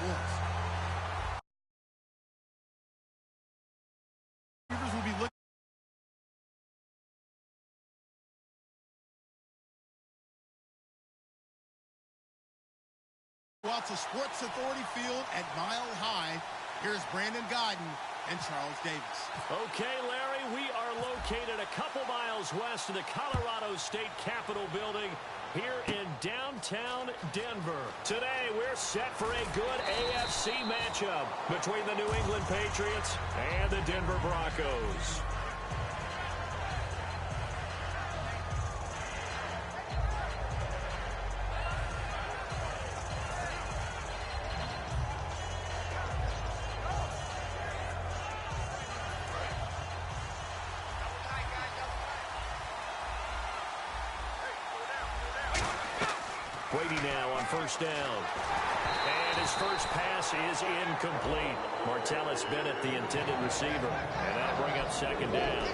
points. Receivers will be looking out to Sports Authority Field at Mile High. Here's Brandon Godden and Charles Davis. Okay, Larry, we are located a couple miles west of the Colorado State Capitol building here in downtown Denver. Today, we're set for a good AFC matchup between the New England Patriots and the Denver Broncos. Brady now on first down. And his first pass is incomplete. Martellus Bennett, the intended receiver. And that'll bring up second down.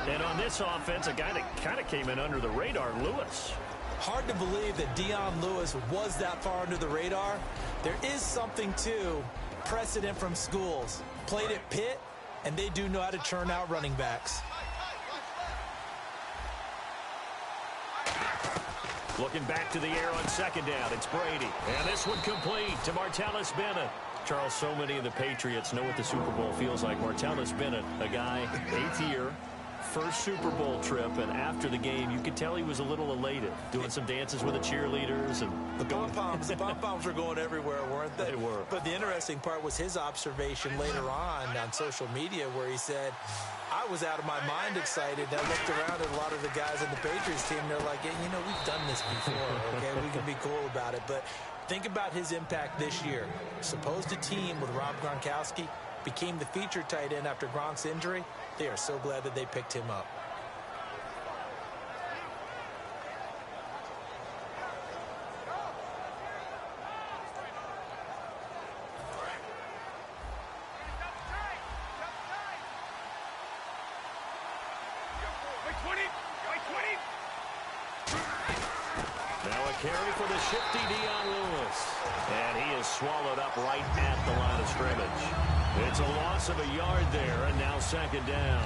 And on this offense, a guy that kind of came in under the radar, Lewis. Hard to believe that Dion Lewis was that far under the radar. There is something to precedent from schools. Played at Pitt, and they do know how to churn out running backs. Looking back to the air on second down, it's Brady. And this one complete to Martellus Bennett. Charles, so many of the Patriots know what the Super Bowl feels like. Martellus Bennett, a guy, 8th year, first Super Bowl trip, and after the game, you could tell he was a little elated, doing some dances with the cheerleaders. And the pom-poms were going everywhere, weren't they? They were. But the interesting part was his observation later on social media where he said, I was out of my mind excited. I looked around at a lot of the guys on the Patriots team. They're like, hey, you know, we've done this before, okay? We can be cool about it. But think about his impact this year. Supposed a team with Rob Gronkowski became the featured tight end after Gronk's injury. They are so glad that they picked him up. Now a carry for the shifty Dion Lewis. And he is swallowed up right at the line of scrimmage. It's a loss of a yard there, and now second down.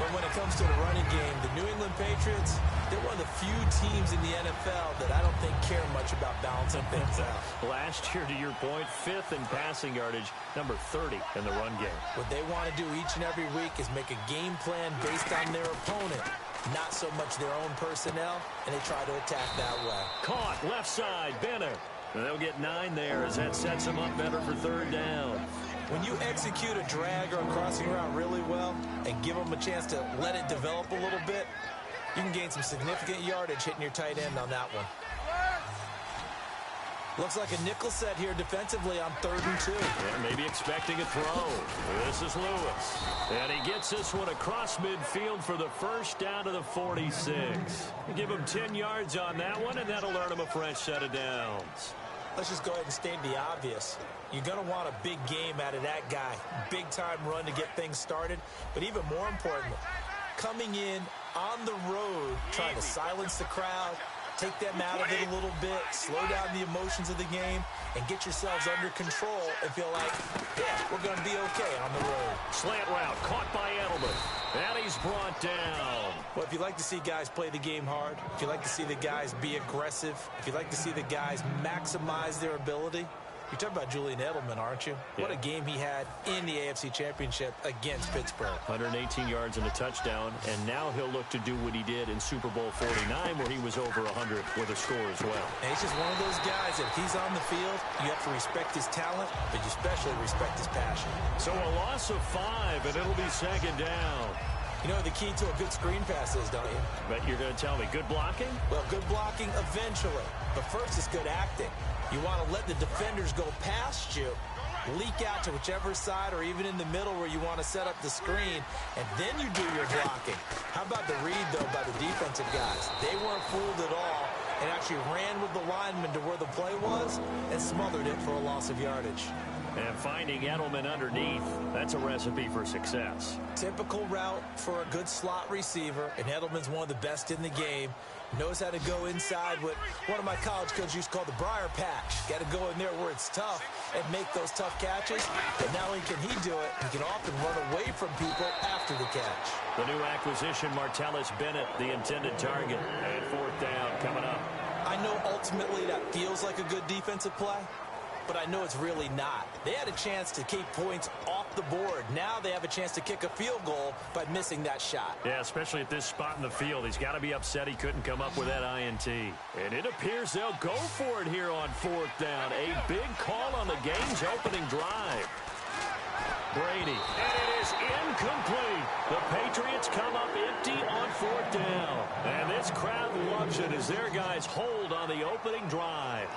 But when it comes to the running game, the New England Patriots, they're one of the few teams in the NFL that I don't think care much about balancing things out. Last year, to your point, 5th in passing yardage, number 30 in the run game. What they want to do each and every week is make a game plan based on their opponent, not so much their own personnel, and they try to attack that way. Caught, left side, Bennett. And they'll get 9 there as that sets them up better for third down. When you execute a drag or a crossing route really well and give them a chance to let it develop a little bit, you can gain some significant yardage hitting your tight end on that one. Looks like a nickel set here defensively on 3rd and 2. Yeah, maybe expecting a throw. This is Lewis. And he gets this one across midfield for the first down to the 46. Give him 10 yards on that one, and that'll earn him a fresh set of downs. Let's just go ahead and state the obvious. You're going to want a big game out of that guy. Big-time run to get things started. But even more importantly, coming in on the road, trying to silence the crowd, take them out of it a little bit, slow down the emotions of the game, and get yourselves under control and feel like, yeah, we're going to be okay on the road. Slant route caught by Edelman. And he's brought down. Well, if you like to see guys play the game hard, if you like to see the guys be aggressive, if you like to see the guys maximize their ability, you're talking about Julian Edelman, aren't you? Yeah. What a game he had in the AFC Championship against Pittsburgh. 118 yards and a touchdown, and now he'll look to do what he did in Super Bowl 49, where he was over 100 with a score as well. And he's just one of those guys that if he's on the field, you have to respect his talent, but you especially respect his passion. So a loss of 5, and it'll be second down. You know the key to a good screen pass is, don't you? But you're going to tell me, good blocking? Well, good blocking eventually. But first is good acting. You want to let the defenders go past you, leak out to whichever side or even in the middle where you want to set up the screen, and then you do your blocking. How about the read, though, by the defensive guys? They weren't fooled at all and actually ran with the lineman to where the play was and smothered it for a loss of yardage. And finding Edelman underneath, that's a recipe for success. Typical route for a good slot receiver, and Edelman's one of the best in the game. Knows how to go inside what one of my college coaches used to call the briar patch. Got to go in there where it's tough and make those tough catches. But not only can he do it, he can often run away from people after the catch. The new acquisition, Martellus Bennett, the intended target. And fourth down coming up. I know ultimately that feels like a good defensive play, but I know it's really not. They had a chance to keep points off the board. Now they have a chance to kick a field goal by missing that shot. Yeah, especially at this spot in the field. He's got to be upset he couldn't come up with that INT. And it appears they'll go for it here on fourth down. A big call on the game's opening drive. Brady, and it is incomplete. The Patriots come up empty on fourth down. And this crowd loves it as their guys hold on the opening drive.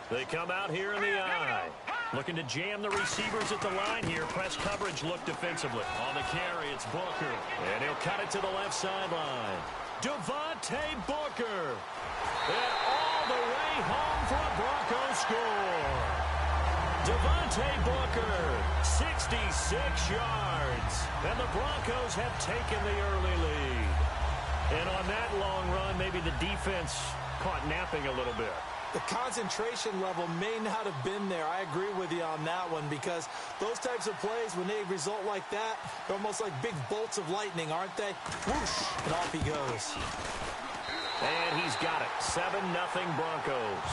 They come out here in the eye. Looking to jam the receivers at the line here. Press coverage look defensively. On the carry, it's Booker. And he'll cut it to the left sideline. Devontae Booker. And all the way home for a Broncos score. Devontae Booker, 66 yards. And the Broncos have taken the early lead. And on that long run, maybe the defense caught napping a little bit. The concentration level may not have been there. I agree with you on that one, because those types of plays, when they result like that, they're almost like big bolts of lightning, aren't they? Whoosh, and off he goes. And he's got it. 7-0 Broncos.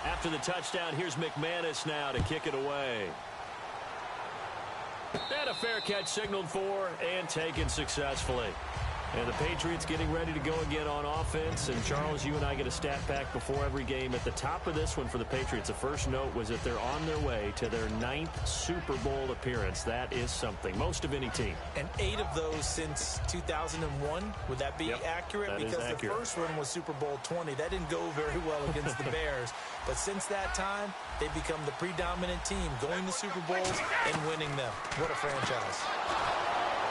After the touchdown, here's McManus now to kick it away. And a fair catch signaled for and taken successfully. And the Patriots getting ready to go again on offense. And, Charles, you and I get a stat pack before every game. At the top of this one for the Patriots, the first note was that they're on their way to their 9th Super Bowl appearance. That is something. Most of any team. And 8 of those since 2001. Would that be accurate? That because is accurate. The first one was Super Bowl 20. That didn't go very well against the Bears. But since that time, they've become the predominant team, going to Super Bowls and winning them. What a franchise.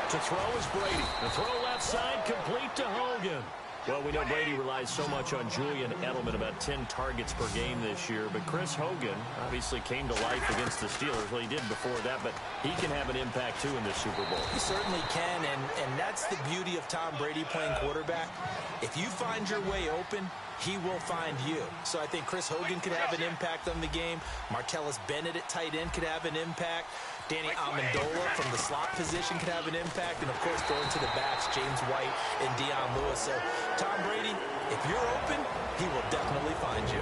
To throw is Brady. The throw left side, complete to Hogan. Well, we know Brady relies so much on Julian Edelman, about 10 targets per game this year. But Chris Hogan obviously came to life against the Steelers. Well, he did before that, but he can have an impact, too, in this Super Bowl. He certainly can, and that's the beauty of Tom Brady playing quarterback. If you find your way open, he will find you. So I think Chris Hogan could have an impact on the game. Martellus Bennett at tight end could have an impact. Danny Amendola from the slot position could have an impact. And, of course, going to the backs, James White and Deion Lewis. So, Tom Brady, if you're open, he will definitely find you.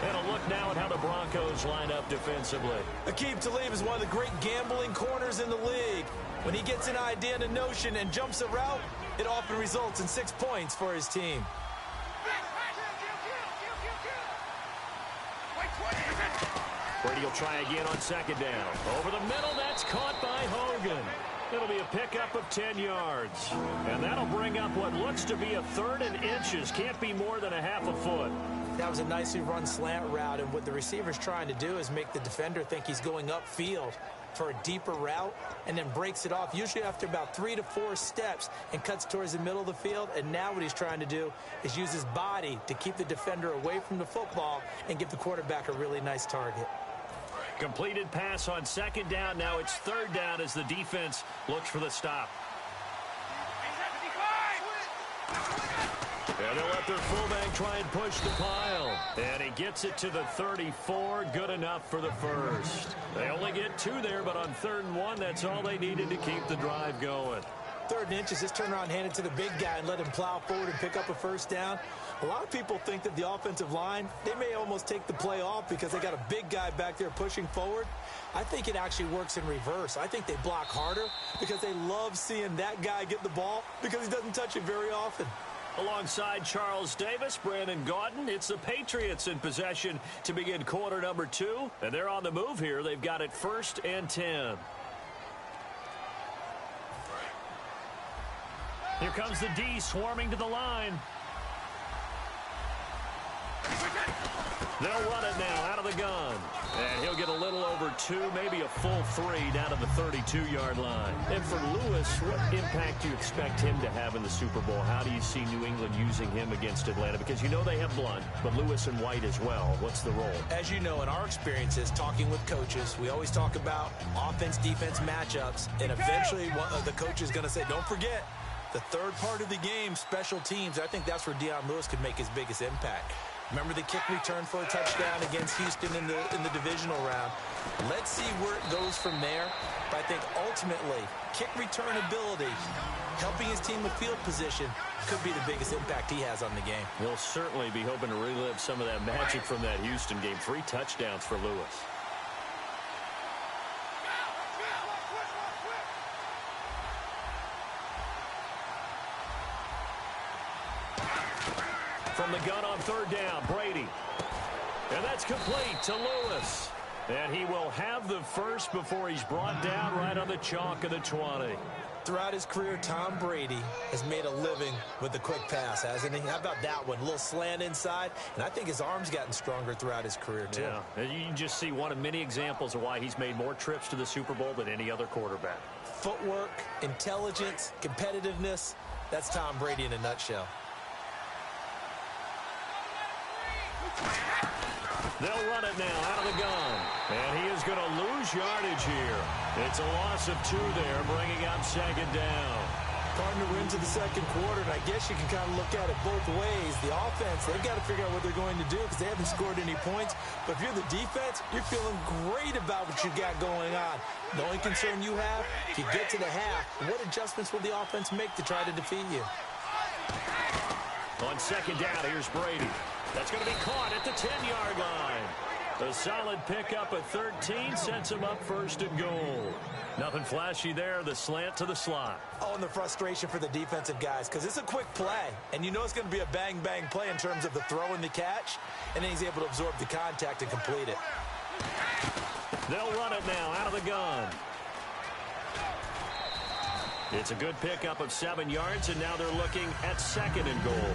And a look now at how the Broncos line up defensively. Aqib Talib is one of the great gambling corners in the league. When he gets an idea and a notion and jumps a route, it often results in 6 points for his team. Brady will try again on second down. Over the middle, that's caught by Hogan. It'll be a pickup of 10 yards. And that'll bring up what looks to be a 3rd and inches. Can't be more than a half a foot. That was a nicely run slant route, and what the receiver's trying to do is make the defender think he's going upfield for a deeper route, and then breaks it off, usually after about 3 to 4 steps, and cuts towards the middle of the field. And now what he's trying to do is use his body to keep the defender away from the football and give the quarterback a really nice target. Completed pass on second down. Now it's 3rd down as the defense looks for the stop. And they'll let their fullback try and push the pile. And he gets it to the 34. Good enough for the first. They only get 2 there, but on 3rd and 1, that's all they needed to keep the drive going. 3rd and inches, just turn around and hand it to the big guy and let him plow forward and pick up a first down. A lot of people think that the offensive line, they may almost take the play off because they got a big guy back there pushing forward. I think it actually works in reverse. I think they block harder because they love seeing that guy get the ball because he doesn't touch it very often. Alongside Charles Davis, Brandon Gaudin, it's the Patriots in possession to begin quarter number 2. And they're on the move here. They've got it 1st and 10. Here comes the D swarming to the line. They'll run it now out of the gun. And he'll get a little over 2, maybe a full 3 down to the 32-yard line. And for Lewis, what impact do you expect him to have in the Super Bowl? How do you see New England using him against Atlanta? Because you know they have Blunt, but Lewis and White as well. What's the role? As you know, in our experiences, talking with coaches, we always talk about offense-defense matchups. And eventually, one of the coaches is going to say, don't forget, the third part of the game, special teams. I think that's where Dion Lewis could make his biggest impact. Remember the kick return for a touchdown against Houston in the divisional round. Let's see where it goes from there. But I think ultimately, kick return ability, helping his team with field position, could be the biggest impact he has on the game. He'll certainly be hoping to relive some of that magic from that Houston game. 3 touchdowns for Lewis. From the gun on 3rd down, Brady. And that's complete to Lewis. And he will have the first before he's brought down right on the chalk of the 20. Throughout his career, Tom Brady has made a living with the quick pass, hasn't he? How about that one? A little slant inside. And I think his arm's gotten stronger throughout his career, too. Yeah, you can just see one of many examples of why he's made more trips to the Super Bowl than any other quarterback. Footwork, intelligence, competitiveness. That's Tom Brady in a nutshell. They'll run it now out of the gun. And he is going to lose yardage here. It's a loss of 2 there, bringing up 2nd down. Partner, we're into the 2nd quarter, and I guess you can kind of look at it both ways. The offense, they've got to figure out what they're going to do because they haven't scored any points. But if you're the defense, you're feeling great about what you got going on. The only concern you have, if you get to the half, what adjustments will the offense make to try to defeat you? On 2nd down, here's Brady. That's going to be caught at the 10-yard line. A solid pickup at 13 sets him up 1st and goal. Nothing flashy there, the slant to the slot. Oh, and the frustration for the defensive guys because it's a quick play. And you know it's going to be a bang-bang play in terms of the throw and the catch. And then he's able to absorb the contact and complete it. They'll run it now out of the gun. It's a good pickup of 7 yards, and now they're looking at 2nd and goal.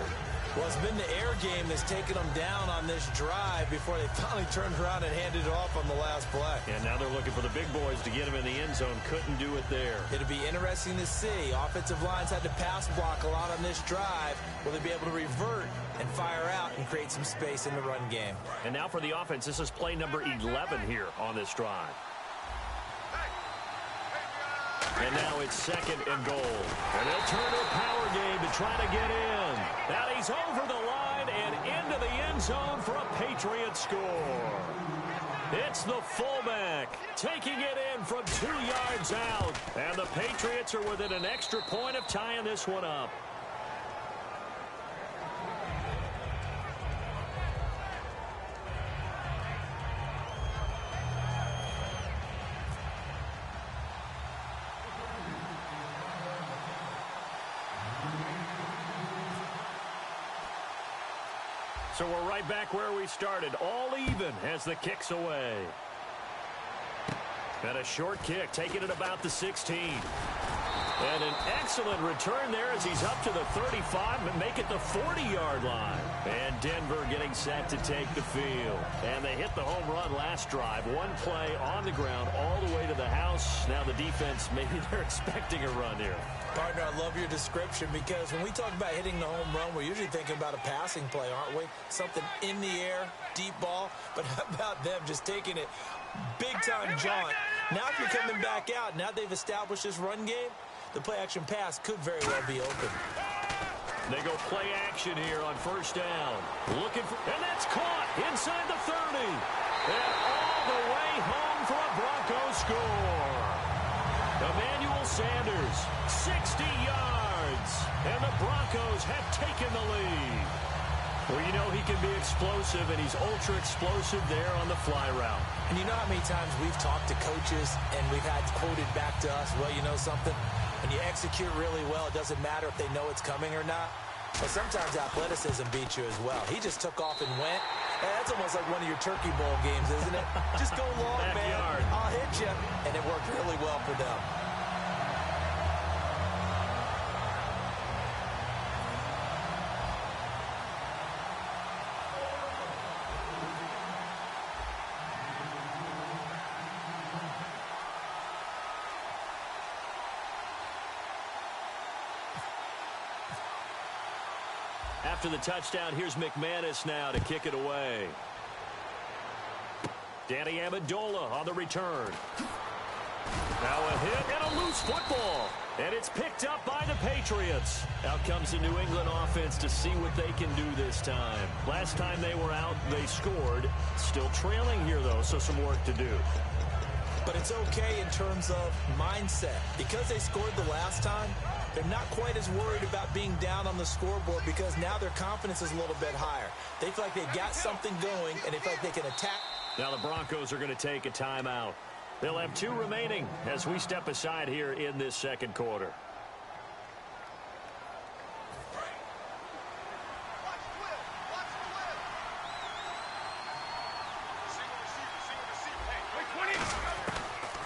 Well, it's been the air game that's taken them down on this drive before they finally turned around and handed it off on the last play. And now they're looking for the big boys to get him in the end zone. Couldn't do it there. It'll be interesting to see. Offensive lines had to pass block a lot on this drive. Will they be able to revert and fire out and create some space in the run game? And now for the offense, this is play number 11 here on this drive. And now it's 2nd and goal. And they'll turn to a power game to try to get in. Now he's over the line and into the end zone for a Patriot score. It's the fullback taking it in from 2 yards out. And the Patriots are within an extra point of tying this one up. So we're right back where we started, all even as the kick's away. And a short kick, taking it about the 16. And an excellent return there as he's up to the 35 and make it the 40-yard line. And Denver getting set to take the field. And they hit the home run last drive. One play on the ground all the way to the house. Now the defense, maybe they're expecting a run here. Partner, I love your description because when we talk about hitting the home run, we're usually thinking about a passing play, aren't we? Something in the air, deep ball. But how about them just taking it big-time jaunt? Now if you're coming back out, now they've established this run game, the play-action pass could very well be open. They go play action here on 1st down. Looking for, and that's caught inside the 30. And all the way home for a Broncos score. Emmanuel Miles Sanders, 60 yards. And the Broncos have taken the lead. Well, you know he can be explosive, and he's ultra explosive there on the fly route. And you know how many times we've talked to coaches and we've had quoted back to us, well, you know something? When you execute really well, it doesn't matter if they know it's coming or not. But sometimes athleticism beats you as well. He just took off and went. And that's almost like one of your Turkey Bowl games, isn't it? Just go long, man. I'll hit you. And it worked really well for them. After the touchdown, here's McManus now to kick it away. Danny Amendola on the return. Now a hit and a loose football. And it's picked up by the Patriots. Out comes the New England offense to see what they can do this time. Last time they were out, they scored. Still trailing here, though, so some work to do. But it's okay in terms of mindset. Because they scored the last time, they're not quite as worried about being down on the scoreboard because now their confidence is a little bit higher. They feel like they've got something going, and they feel like they can attack. Now the Broncos are going to take a timeout. They'll have 2 remaining as we step aside here in this second quarter.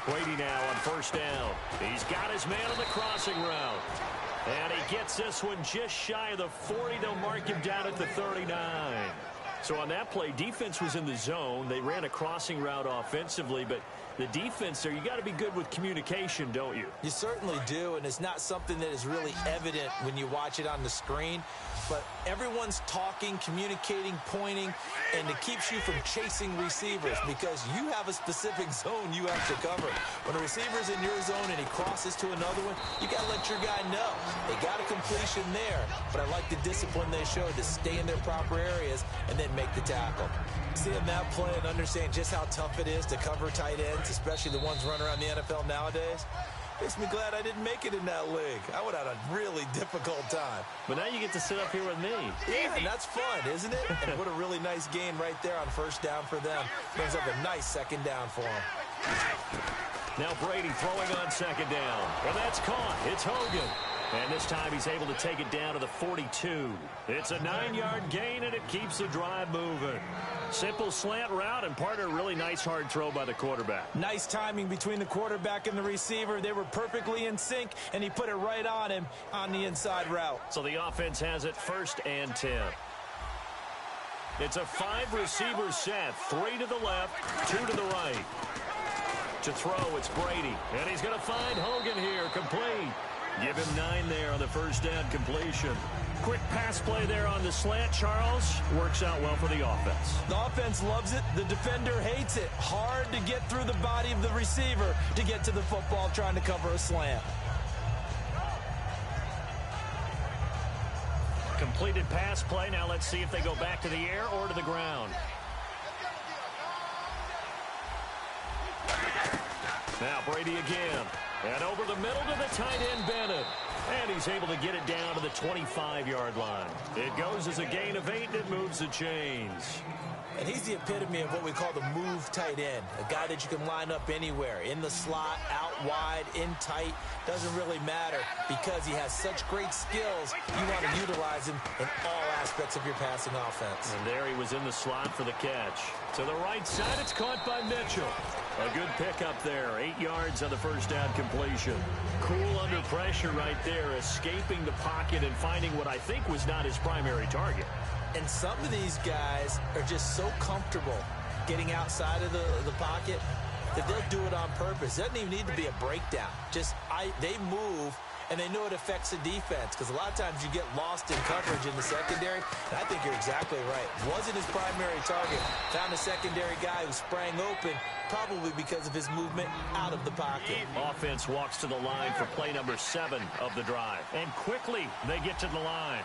Brady now on first down. He's got his man on the crossing route. And he gets this one just shy of the 40. They'll mark him down at the 39. So on that play, defense was in the zone. They ran a crossing route offensively, but the defense there, you got to be good with communication, don't you? You certainly do, and it's not something that is really evident when you watch it on the screen. But everyone's talking, communicating, pointing, and it keeps you from chasing receivers because you have a specific zone you have to cover. When a receiver's in your zone and he crosses to another one, you got to let your guy know. They got a completion there, but I like the discipline they showed to stay in their proper areas and then make the tackle. Seeing that play and understand just how tough it is to cover tight ends, especially the ones running around the NFL nowadays, makes me glad I didn't make it in that league. I would have had a really difficult time. But now you get to sit up here with me. Yeah, and that's fun, isn't it? And what a really nice gain right there on first down for them. Brings up a nice second down for them. Now Brady throwing on second down. And that's caught. It's Hogan. And this time he's able to take it down to the 42. It's a 9-yard gain, and it keeps the drive moving. Simple slant route, and part of a really nice hard throw by the quarterback. Nice timing between the quarterback and the receiver. They were perfectly in sync, and he put it right on him on the inside route. So the offense has it 1st and 10. It's a 5-receiver set. 3 to the left, 2 to the right. To throw, it's Brady. And he's going to find Hogan here, complete. Give him 9 there on the first down completion. Quick pass play there on the slant, Charles. Works out well for the offense. The offense loves it. The defender hates it. Hard to get through the body of the receiver to get to the football trying to cover a slant. Completed pass play. Now let's see if they go back to the air or to the ground. Now Brady again. And over the middle to the tight end, Bennett. And he's able to get it down to the 25-yard line. It goes as a gain of 8, and it moves the chains. And he's the epitome of what we call the move tight end. A guy that you can line up anywhere. In the slot, out wide, in tight. Doesn't really matter because he has such great skills. You want to utilize him in all aspects of your passing offense. And there he was in the slot for the catch. To the right side, it's caught by Mitchell. A good pickup there. 8 yards on the first down completion. Cool under pressure right there, escaping the pocket and finding what I think was not his primary target. And some of these guys are just so comfortable getting outside of the pocket that they'll do it on purpose. It doesn't even need to be a breakdown. They move, and they know it affects the defense because a lot of times you get lost in coverage in the secondary. And I think you're exactly right. Wasn't his primary target. Found a secondary guy who sprang open, probably because of his movement out of the pocket. Offense walks to the line for play number 7 of the drive. And quickly they get to the line.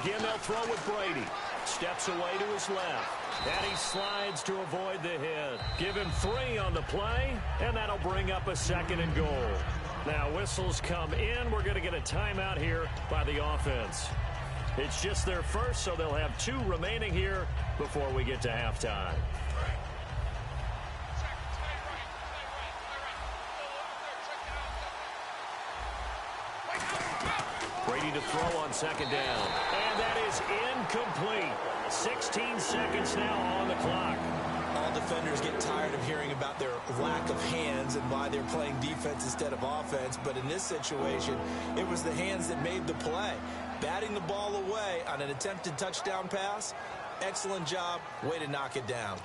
Again, they'll throw with Brady. Steps away to his left. And he slides to avoid the hit. Give him 3 on the play, and that'll bring up a 2nd and goal. Now whistles come in. We're going to get a timeout here by the offense. It's just their first, so they'll have 2 remaining here before we get to halftime. Brady to throw on 2nd down. And that is incomplete. 16 seconds now on the clock. All defenders get tired of hearing about their lack of hands and why they're playing defense instead of offense. But in this situation, it was the hands that made the play. Batting the ball away on an attempted touchdown pass. Excellent job. Way to knock it down.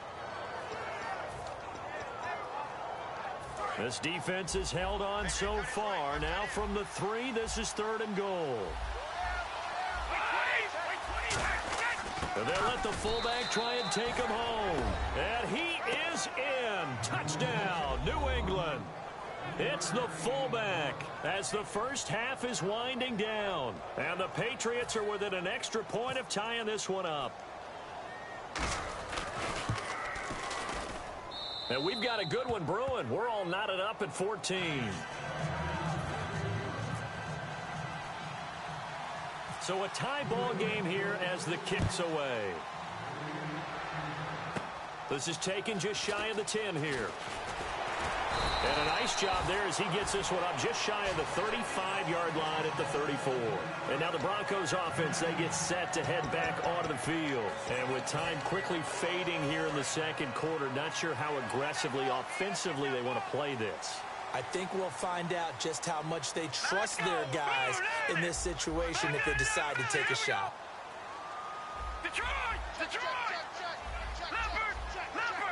This defense has held on so far. Now from the 3, this is 3rd and goal. And they'll let the fullback try and take him home. And he is in. Touchdown, New England. It's the fullback as the first half is winding down. And the Patriots are within an extra point of tying this one up. And we've got a good one brewing. We're all knotted up at 14. So a tie ball game here as the kick's away. This is taken just shy of the 10 here. And a nice job there as he gets this one up just shy of the 35-yard line at the 34. And now the Broncos offense, they get set to head back onto the field. And with time quickly fading here in the 2nd quarter, not sure how aggressively, offensively they want to play this. I think we'll find out just how much they trust their guys in this situation if they decide to take a shot. Detroit! Detroit! Leopard! Leopard!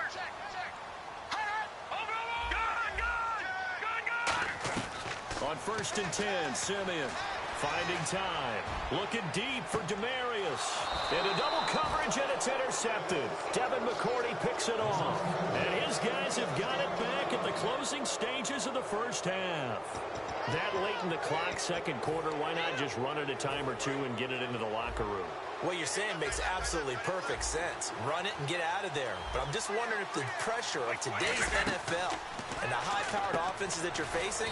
On 1st and 10, Simeon finding time. Looking deep for Demarius. Into double coverage, and it's intercepted. Devin McCourty picks it off. And his guys have got it back at the closing stages of the first half. That late in the clock, 2nd quarter, why not just run it a time or 2 and get it into the locker room? What you're saying makes absolutely perfect sense. Run it and get out of there. But I'm just wondering if the pressure of today's NFL and the high-powered offenses that you're facing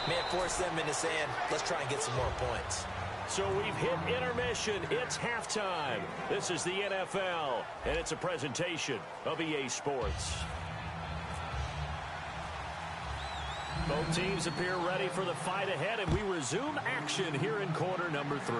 may force them into saying, let's try and get some more points. So we've hit intermission. It's halftime. This is the NFL, and it's a presentation of EA Sports. Both teams appear ready for the fight ahead, and we resume action here in quarter number 3.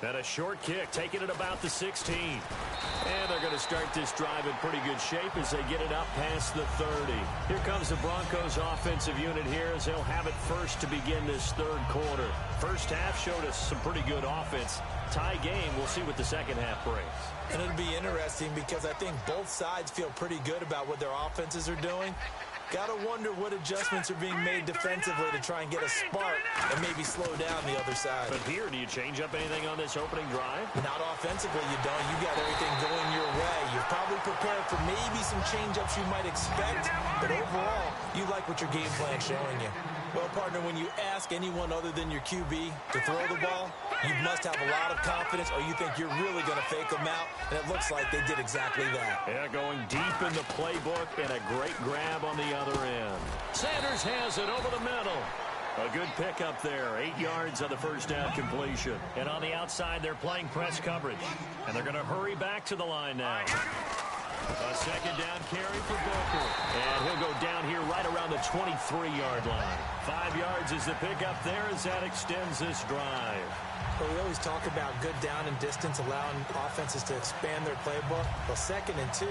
And a short kick, taking it about the 16. And they're going to start this drive in pretty good shape as they get it up past the 30. Here comes the Broncos offensive unit here as they'll have it first to begin this 3rd quarter. First half showed us some pretty good offense. Tie game, we'll see what the 2nd half brings. And it'll be interesting because I think both sides feel pretty good about what their offenses are doing. Got to wonder what adjustments are being made defensively to try and get a spark and maybe slow down the other side. But here, do you change up anything on this opening drive? Not offensively, you don't. You got everything going your way. You're probably prepared for maybe some change-ups you might expect, but overall, you like what your game plan's showing you. Well, partner, when you ask anyone other than your QB to throw the ball, you must have a lot of confidence or you think you're really going to fake them out, and it looks like they did exactly that. Yeah, going deep in the playbook and a great grab on the other end. Sanders has it over the middle. A good pickup there. 8 yards on the first down completion. And on the outside, they're playing press coverage. And they're going to hurry back to the line now. A 2nd down carry for Booker. And he'll go down here right around the 23-yard line. 5 yards is the pickup there as that extends this drive. Well, we always talk about good down and distance, allowing offenses to expand their playbook. Well, 2nd and 2,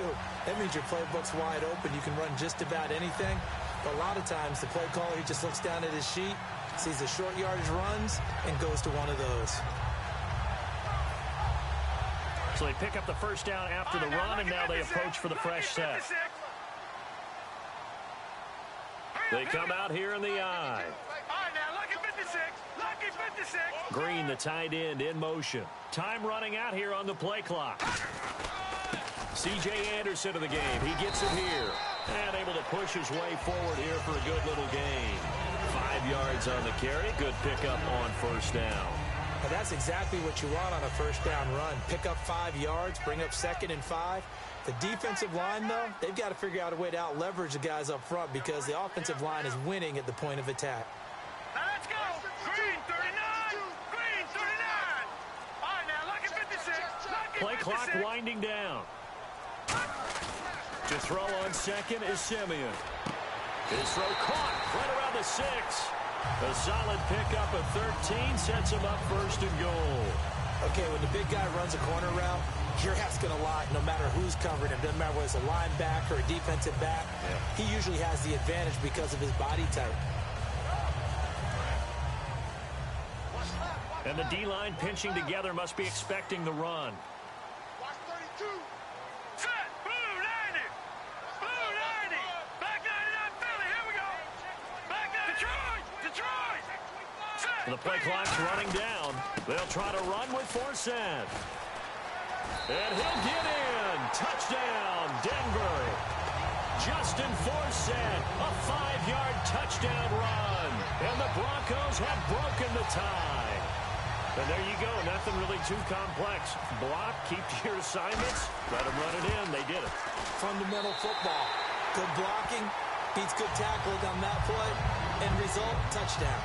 that means your playbook's wide open. You can run just about anything. But a lot of times, the play caller, he just looks down at his sheet, sees the short yardage runs, and goes to one of those. So they pick up the first down after the run, and now they approach for the fresh set. They come out here in the I. Green, the tight end, in motion. Time running out here on the play clock. C.J. Anderson of the game. He gets it here. And able to push his way forward here for a good little gain. 5 yards on the carry. Good pickup on first down. And that's exactly what you want on a first down run. Pick up 5 yards, bring up 2nd and 5. The defensive line, though, they've got to figure out a way to out-leverage the guys up front because the offensive line is winning at the point of attack. Now let's go. Green 39. Green 39. All right, now lock at 56. Play clock winding down. To throw on second is Simeon. His throw caught right around the 6. A solid pickup of 13 sets him up 1st and goal. Okay, when the big guy runs a corner route, you're asking a lot no matter who's covering him. Doesn't matter whether it's a linebacker or a defensive back. Yeah. He usually has the advantage because of his body type. And the D-line pinching together must be expecting the run. Watch 32. Set. Blue 90. Blue 90. Back 99 Philly. Here we go. Back 90. Detroit. Detroit. Set. The play clock's running down. They'll try to run with Forsett. And he'll get in. Touchdown, Denver. Justin Forsett, a 5-yard touchdown run. And the Broncos have broken the tie. And there you go. Nothing really too complex. Block, keep to your assignments, let them run it in. They did it. Fundamental football. Good blocking, beats good tackling on that play. End result, touchdown.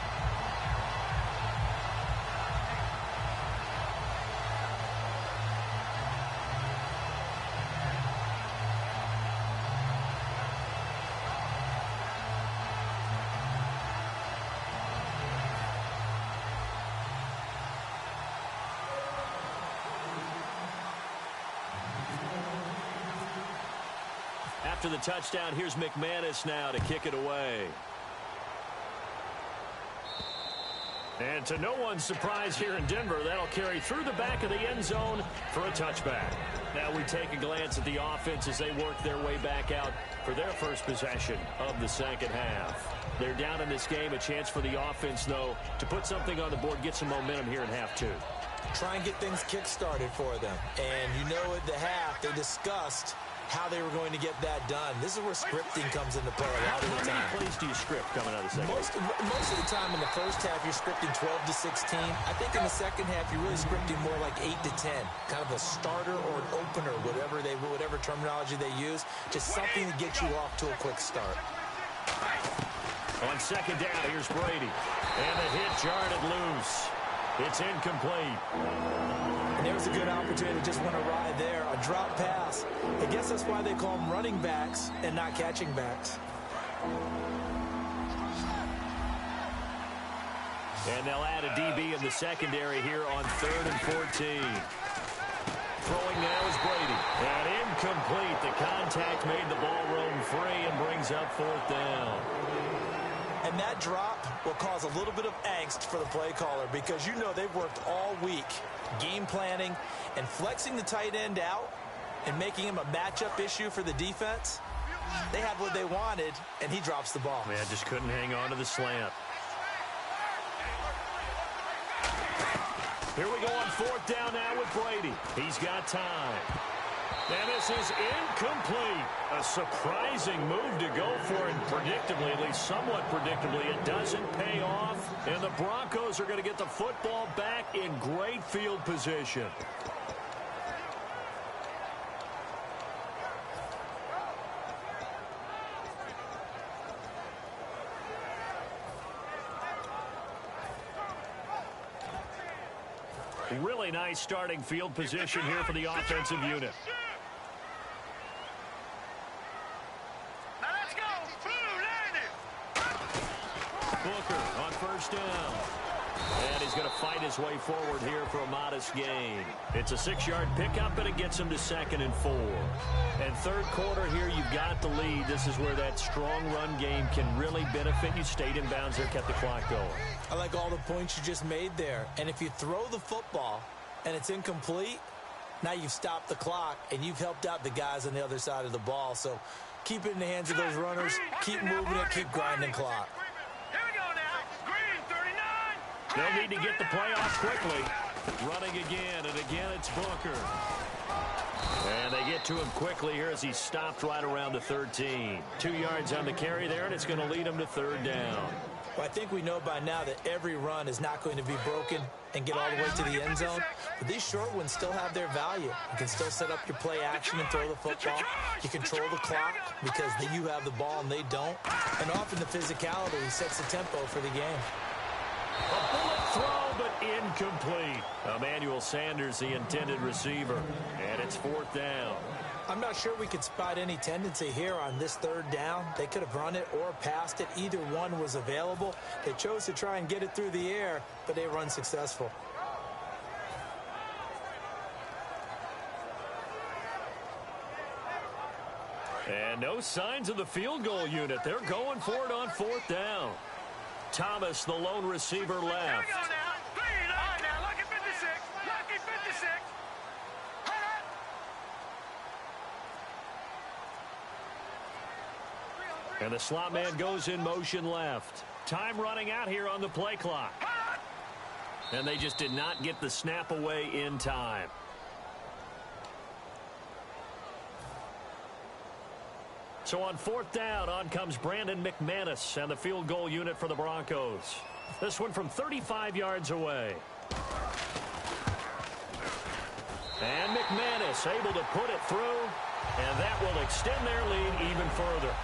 After the touchdown, here's McManus now to kick it away. And to no one's surprise here in Denver, that'll carry through the back of the end zone for a touchback. Now we take a glance at the offense as they work their way back out for their first possession of the second half. They're down in this game. A chance for the offense, though, to put something on the board, get some momentum here in half 2. Try and get things kick-started for them. And you know at the half, they discussed how they were going to get that done. This is where scripting comes into play a lot of the time. How many plays do you script coming out of the second? Most of the time in the first half, you're scripting 12 to 16. I think in the second half, you're really scripting more like 8 to 10. Kind of a starter or an opener, whatever terminology they use. Just something to get you off to a quick start. On second down, here's Brady. And the hit jarred it loose. It's incomplete. And there's a good opportunity to just want to ride there. A drop pass. I guess that's why they call them running backs and not catching backs. And they'll add a DB in the secondary here on 3rd and 14. Throwing now is Brady. And incomplete. The contact made the ball roam free and brings up 4th down. And that drop will cause a little bit of angst for the play caller because you know they've worked all week game planning and flexing the tight end out and making him a matchup issue for the defense. They had what they wanted, and he drops the ball. Man, just couldn't hang on to the slant. Here we go on 4th down now with Brady. He's got time. And this is incomplete. A surprising move to go for, and predictably, at least somewhat predictably, it doesn't pay off. And the Broncos are going to get the football back in great field position. Really nice starting field position here for the offensive unit. Booker on 1st down. And he's going to fight his way forward here for a modest gain. It's a 6-yard pickup, but it gets him to 2nd and 4. And 3rd quarter here, you've got the lead. This is where that strong run game can really benefit you. Stayed in bounds there, kept the clock going. I like all the points you just made there. And if you throw the football and it's incomplete, now you've stopped the clock and you've helped out the guys on the other side of the ball. So keep it in the hands of those runners. Keep moving it. Keep grinding clock. Here we go now. Green 39. They'll need to get the play off quickly. Running again, and again it's Booker. And they get to him quickly here as he stopped right around the 13. 2 yards on the carry there, and it's going to lead him to 3rd down. Well, I think we know by now that every run is not going to be broken and get all the way to the end zone. But these short ones still have their value. You can still set up your play action and throw the football. You control the clock because you have the ball and they don't. And often the physicality sets the tempo for the game. A bullet throw, but incomplete. Emmanuel Sanders, the intended receiver. And it's 4th down. I'm not sure we could spot any tendency here on this 3rd down. They could have run it or passed it. Either one was available. They chose to try and get it through the air, but they were unsuccessful. And no signs of the field goal unit. They're going for it on 4th down. Thomas, the lone receiver, left. Here we go now. Clean up. Now, lucky 56. Lucky 56. And the slot man goes in motion left. Time running out here on the play clock. And they just did not get the snap away in time. So on 4th down, on comes Brandon McManus and the field goal unit for the Broncos. This one from 35 yards away. And McManus able to put it through, and that will extend their lead even further.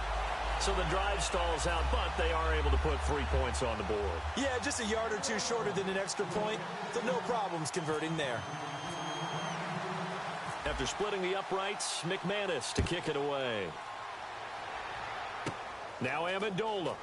So the drive stalls out, but they are able to put 3 points on the board. Yeah, just a yard or two shorter than an extra point, so no problems converting there. After splitting the uprights, McManus to kick it away. Now Amendola.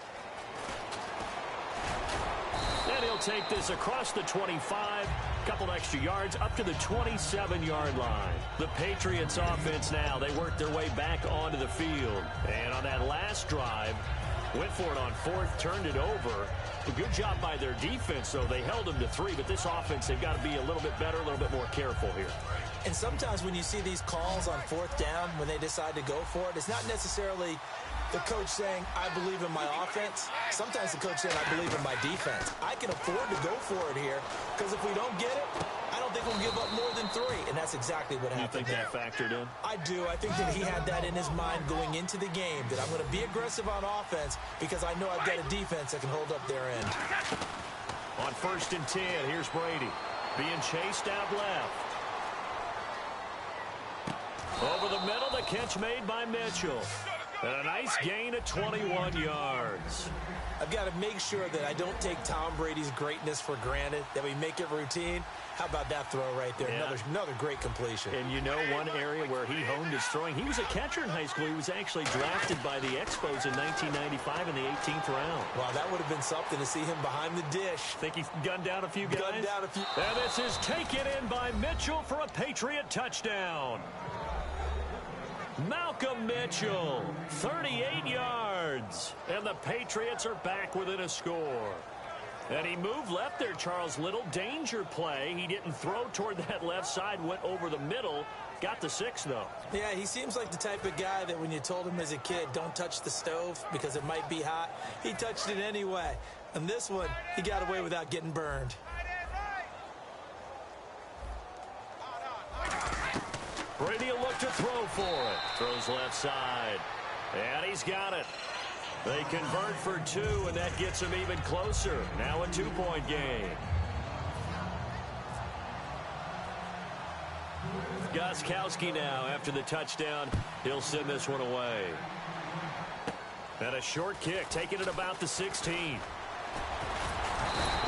And he'll take this across the 25. Couple extra yards up to the 27-yard line. The Patriots offense now, they work their way back onto the field. And on that last drive, went for it on 4th, turned it over. A good job by their defense, though. They held them to 3, but this offense, they've got to be a little bit better, a little bit more careful here. And sometimes when you see these calls on 4th down, when they decide to go for it, it's not necessarily the coach saying, I believe in my offense. Sometimes the coach saying, I believe in my defense. I can afford to go for it here because if we don't get it, I don't think we'll give up more than 3. And that's exactly what happened. You think that factored in? I do. I think that he had that in his mind going into the game, that I'm going to be aggressive on offense because I know I've got a defense that can hold up their end. On 1st and 10, here's Brady being chased out left. Over the middle, the catch made by Mitchell. And a nice gain of 21 yards. I've got to make sure that I don't take Tom Brady's greatness for granted, that we make it routine. How about that throw right there? Yeah. Another great completion. And you know one area where he honed his throwing, he was a catcher in high school. He was actually drafted by the Expos in 1995 in the 18th round. Wow, that would have been something to see him behind the dish. Think he's gunned down a few guys? Gunned down a few. And this is taken in by Mitchell for a Patriot touchdown. Malcolm Mitchell, 38 yards. And the Patriots are back within a score. And he moved left there, Charles. Little danger play. He didn't throw toward that left side, went over the middle. Got the 6, though. Yeah, he seems like the type of guy that when you told him as a kid, don't touch the stove because it might be hot, he touched it anyway. And this one, he got away without getting burned. Brady will look to throw for it. Throws left side. And he's got it. They convert for 2, and that gets him even closer. Now a 2-point game. Gostkowski now after the touchdown. He'll send this one away. And a short kick, taking it about the 16.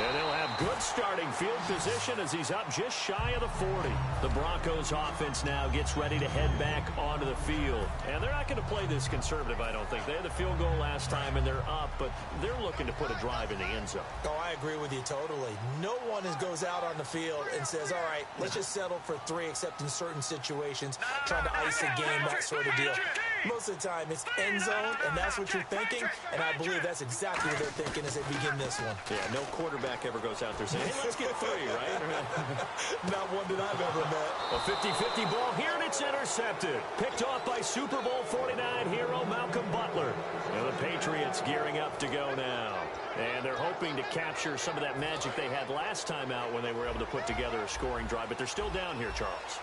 And they'll have good starting field position as he's up just shy of the 40. The Broncos offense now gets ready to head back onto the field. And they're not going to play this conservative, I don't think. They had the field goal last time, and they're up, but they're looking to put a drive in the end zone. Oh, I agree with you totally. No one goes out on the field and says, all right, let's just settle for 3, except in certain situations, trying to ice a game, that sort of deal. Most of the time, it's end zone, and that's what you're thinking, and I believe that's exactly what they're thinking as they begin this one. Yeah, no quarterback ever goes out there saying, hey, let's get 3, right? Not one that I've ever met. A 50-50 ball here, and it's intercepted. Picked off by Super Bowl 49 hero Malcolm Butler. And the Patriots gearing up to go now. And they're hoping to capture some of that magic they had last time out when they were able to put together a scoring drive. But they're still down here, Charles.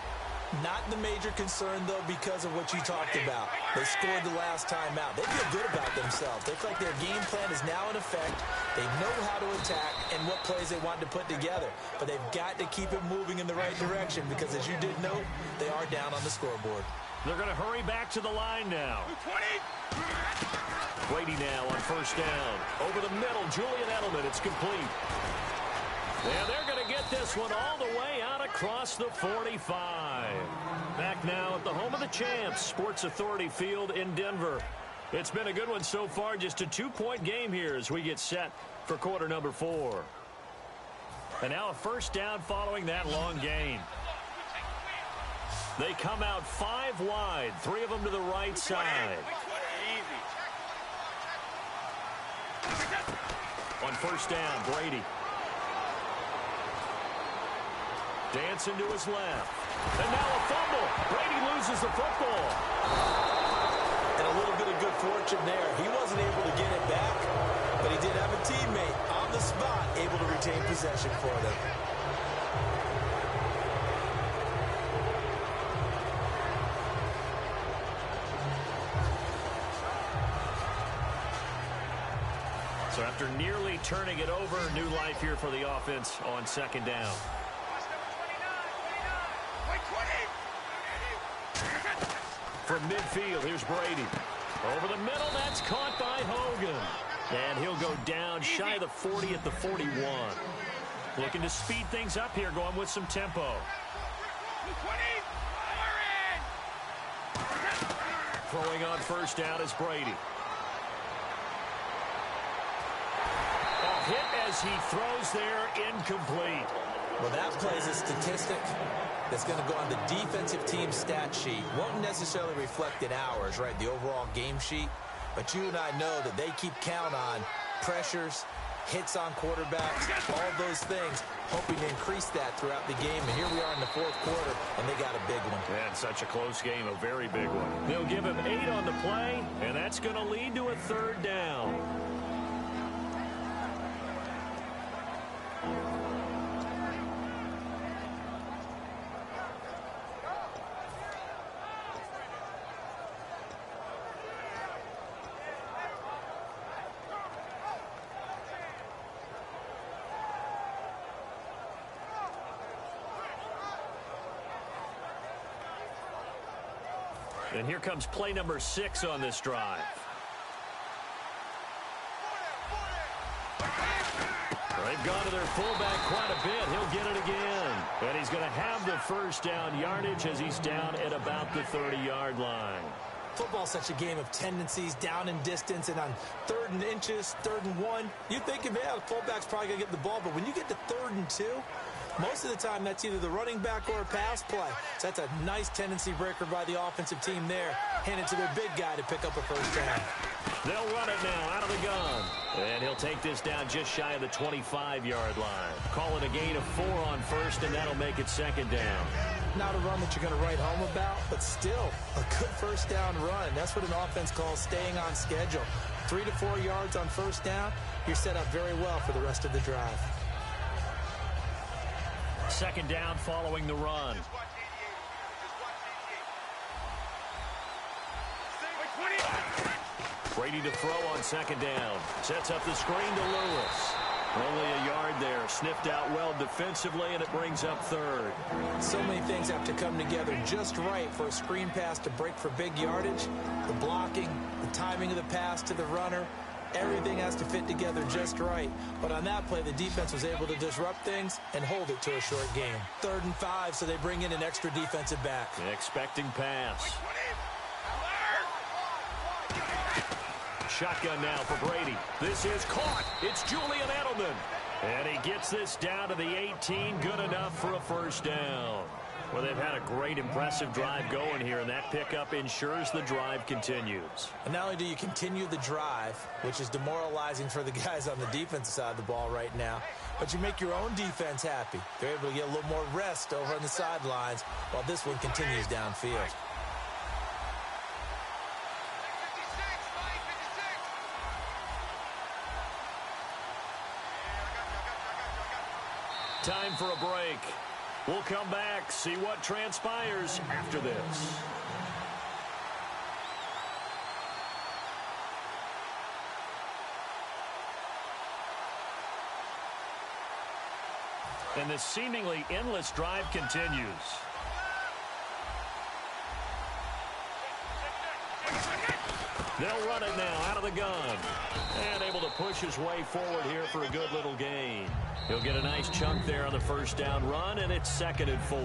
Not the major concern, though, because of what you talked about. They scored the last time out. They feel good about themselves. They feel like their game plan is now in effect. They know how to attack and what plays they want to put together. But they've got to keep it moving in the right direction because, as you did note, they are down on the scoreboard. They're going to hurry back to the line now. Brady now on first down. Over the middle, Julian Edelman. It's complete. And they're going to get this one all the way out across the 45. Back now at the home of the champs, Sports Authority Field in Denver. It's been a good one so far, just a 2-point game here as we get set for quarter number 4. And now a first down following that long gain. They come out 5 wide, 3 of them to the right side. On first down, Brady. Dancing to his left. And now a fumble. Brady loses the football. And a little bit of good fortune there. He wasn't able to get it back, but he did have a teammate on the spot able to retain possession for them. So after nearly turning it over, new life here for the offense on second down. From midfield, here's Brady. Over the middle, that's caught by Hogan. And he'll go down shy of the 40 at the 41. Looking to speed things up here, going with some tempo. Throwing on first down is Brady. A hit as he throws there, incomplete. Well, that plays a statistic that's going to go on the defensive team stat sheet. Won't necessarily reflect in ours, right, the overall game sheet. But you and I know that they keep count on pressures, hits on quarterbacks, all those things, hoping to increase that throughout the game. And here we are in the fourth quarter, and they got a big one. And such a close game, a very big one. They'll give him 8 on the play, and that's going to lead to a third down. And here comes play number 6 on this drive. They've gone to their fullback quite a bit. He'll get it again. And he's going to have the first down yardage as he's down at about the 30-yard line. Football's such a game of tendencies, down in distance, and on 3rd and inches, 3rd and 1, you're thinking, man, the fullback's probably going to get the ball. But when you get to 3rd and 2, most of the time that's either the running back or a pass play. So that's a nice tendency breaker by the offensive team there. Hand it to their big guy to pick up a first down. They'll run it now out of the gun. And he'll take this down just shy of the 25-yard line. Call it a gain of 4 on first, and that'll make it second down. Not a run that you're going to write home about, but still a good first down run. That's what an offense calls staying on schedule. 3 to 4 yards on first down, you're set up very well for the rest of the drive. Second down following the run. Brady to throw on second down. Sets up the screen to Lewis. Only a yard there. Sniffed out well defensively, and it brings up third. So many things have to come together just right for a screen pass to break for big yardage. The blocking, the timing of the pass to the runner, everything has to fit together just right. But on that play, the defense was able to disrupt things and hold it to a short game. 3rd and 5, so they bring in an extra defensive back. Expecting pass. Shotgun now for Brady. This is caught. It's Julian Edelman. And he gets this down to the 18. Good enough for a first down. Well, they've had a great, impressive drive going here, and that pickup ensures the drive continues. And not only do you continue the drive, which is demoralizing for the guys on the defensive side of the ball right now, but you make your own defense happy. They're able to get a little more rest over on the sidelines while this one continues downfield. Time for a break. We'll come back, see what transpires after this. And this seemingly endless drive continues. They'll run it now out of the gun. And able to push his way forward here for a good little gain. He'll get a nice chunk there on the first down run, and it's 2nd and 4.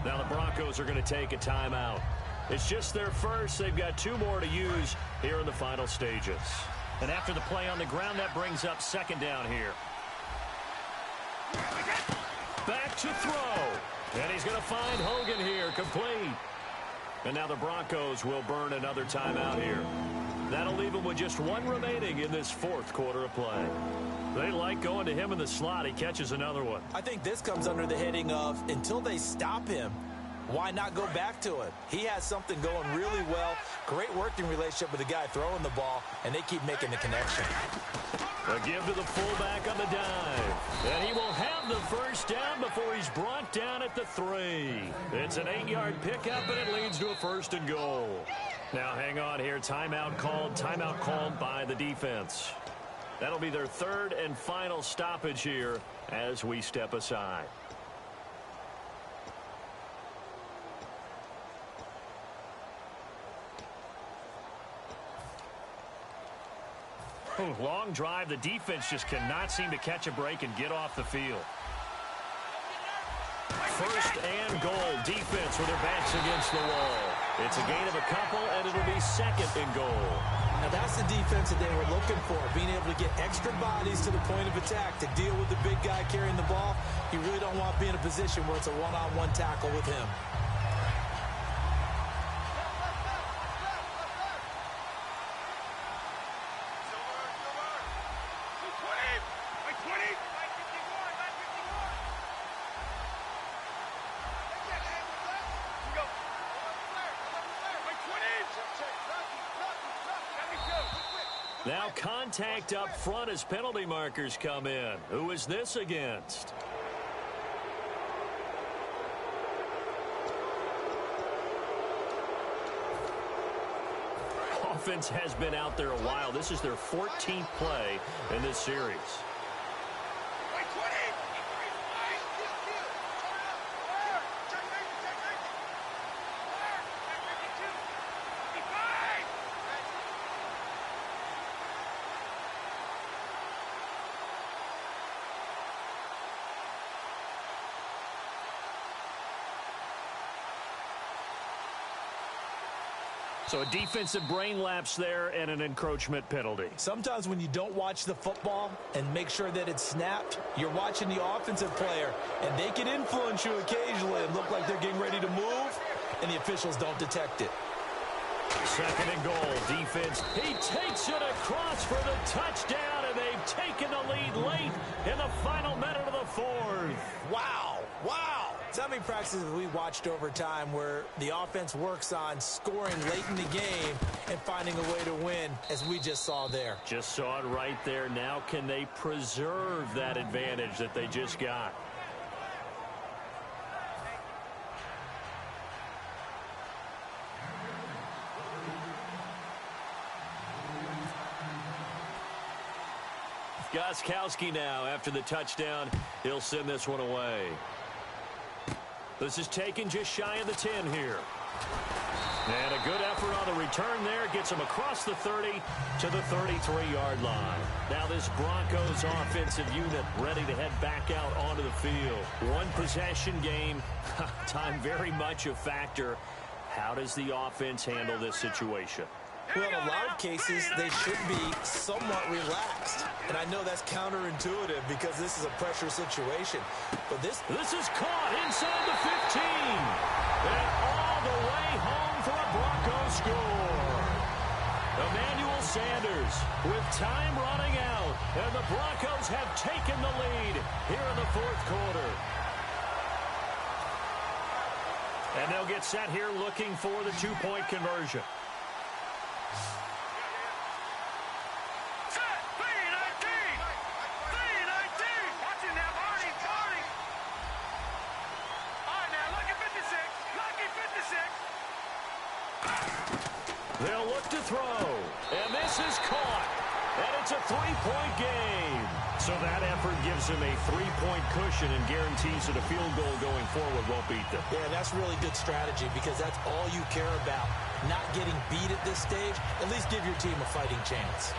Now the Broncos are going to take a timeout. It's just their first. They've got 2 more to use here in the final stages. And after the play on the ground, that brings up 2nd down here. Back to throw. And he's going to find Hogan here, complete. And now the Broncos will burn another timeout here. That'll leave him with just 1 remaining in this 4th quarter of play. They like going to him in the slot. He catches another one. I think this comes under the heading of until they stop him, why not go back to him? He has something going really well. Great working relationship with the guy throwing the ball, and they keep making the connection. A give to the fullback on the dive. And he will have the first down before he's brought down at the 3. It's an 8-yard pickup, and it leads to a 1st and goal. Now hang on here. Timeout called by the defense. That'll be their 3rd and final stoppage here as we step aside. Long drive. The defense just cannot seem to catch a break and get off the field. 1st and goal. Defense with their backs against the wall. It's a gain of a couple, and it'll be 2nd and goal. Now that's the defense that they were looking for, being able to get extra bodies to the point of attack to deal with the big guy carrying the ball. You really don't want to be in a position where it's a one-on-one tackle with him. Now contact up front as penalty markers come in. Who is this against? Offense has been out there a while. This is their 14th play in this series. So a defensive brain lapse there and an encroachment penalty. Sometimes when you don't watch the football and make sure that it's snapped, you're watching the offensive player, and they can influence you occasionally and look like they're getting ready to move, and the officials don't detect it. 2nd and goal. Defense. He takes it across for the touchdown, and they've taken the lead late in the final minute of the 4th. Wow. Wow. So many practices we watched over time where the offense works on scoring late in the game and finding a way to win, as we just saw there. Just saw it right there. Now can they preserve that advantage that they just got? Gostkowski now after the touchdown. He'll send this one away. This is taken just shy of the 10 here. And a good effort on the return there. Gets him across the 30 to the 33-yard line. Now this Broncos offensive unit ready to head back out onto the field. One possession game. Time very much a factor. How does the offense handle this situation? Well, in a lot of cases, they should be somewhat relaxed. And I know that's counterintuitive because this is a pressure situation. But this is caught inside the 15. And all the way home for a Broncos score. Emmanuel Sanders with time running out. And the Broncos have taken the lead here in the 4th quarter. And they'll get set here looking for the 2-point conversion. to throw. And this is caught. And it's a three-point game. So that effort gives him a three-point cushion and guarantees that a field goal going forward won't beat them. Yeah, that's really good strategy because that's all you care about. Not getting beat at this stage. At least give your team a fighting chance.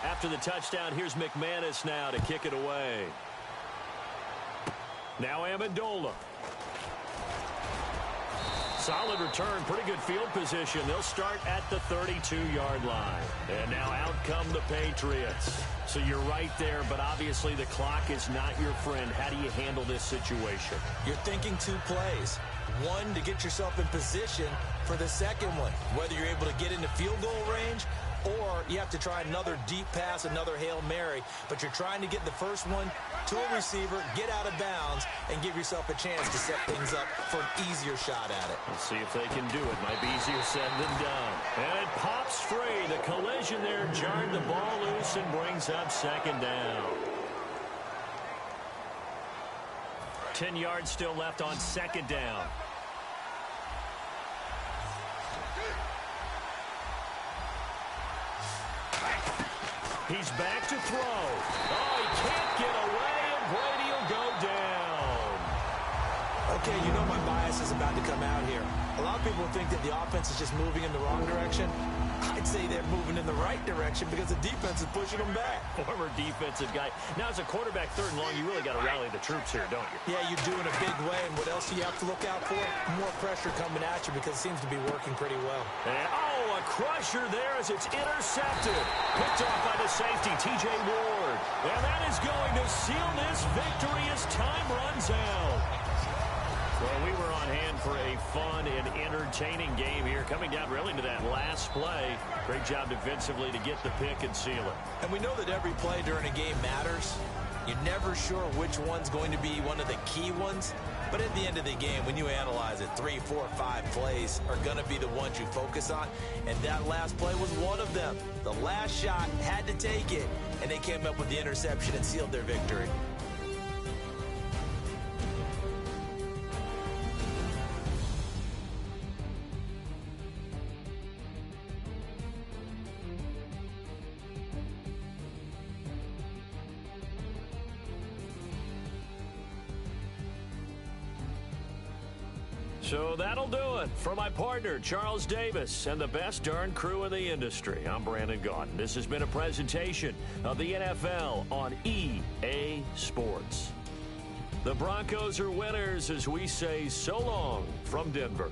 After the touchdown, here's McManus now to kick it away. Now Amendola. Solid return, pretty good field position. They'll start at the 32-yard line. And now out come the Patriots. So you're right there, but obviously the clock is not your friend. How do you handle this situation? You're thinking two plays. One, to get yourself in position for the second one. Whether you're able to get into field goal range or you have to try another deep pass, another Hail Mary. But you're trying to get the first one to a receiver, get out of bounds, and give yourself a chance to set things up for an easier shot at it. Let's see if they can do it. Might be easier said than done. And it pops free. The collision there jarred the ball loose and brings up second down. 10 yards still left on second down. He's back to throw. Oh, he can't get away, and Brady will go down. Okay, you know my bias is about to come out here. A lot of people think that the offense is just moving in the wrong direction. I'd say they're moving in the right direction because the defense is pushing them back. Former defensive guy. Now, as a quarterback, third and long, you really got to rally the troops here, don't you? Yeah, you do in a big way. And what else do you have to look out for? More pressure coming at you because it seems to be working pretty well. And, oh, a crusher there as it's intercepted. Picked off by the safety, T.J. Ward. And that is going to seal this victory as time runs out. Well, we were on hand for a fun and entertaining game here, coming down really to that last play. Great job defensively to get the pick and seal it. And we know that every play during a game matters. You're never sure which one's going to be one of the key ones. But at the end of the game, when you analyze it, 3, 4, 5 plays are going to be the ones you focus on. And that last play was one of them. The last shot had to take it, and they came up with the interception and sealed their victory. So that'll do it for my partner, Charles Davis, and the best darn crew in the industry. I'm Brandon Gaudin. This has been a presentation of the NFL on EA Sports. The Broncos are winners as we say so long from Denver.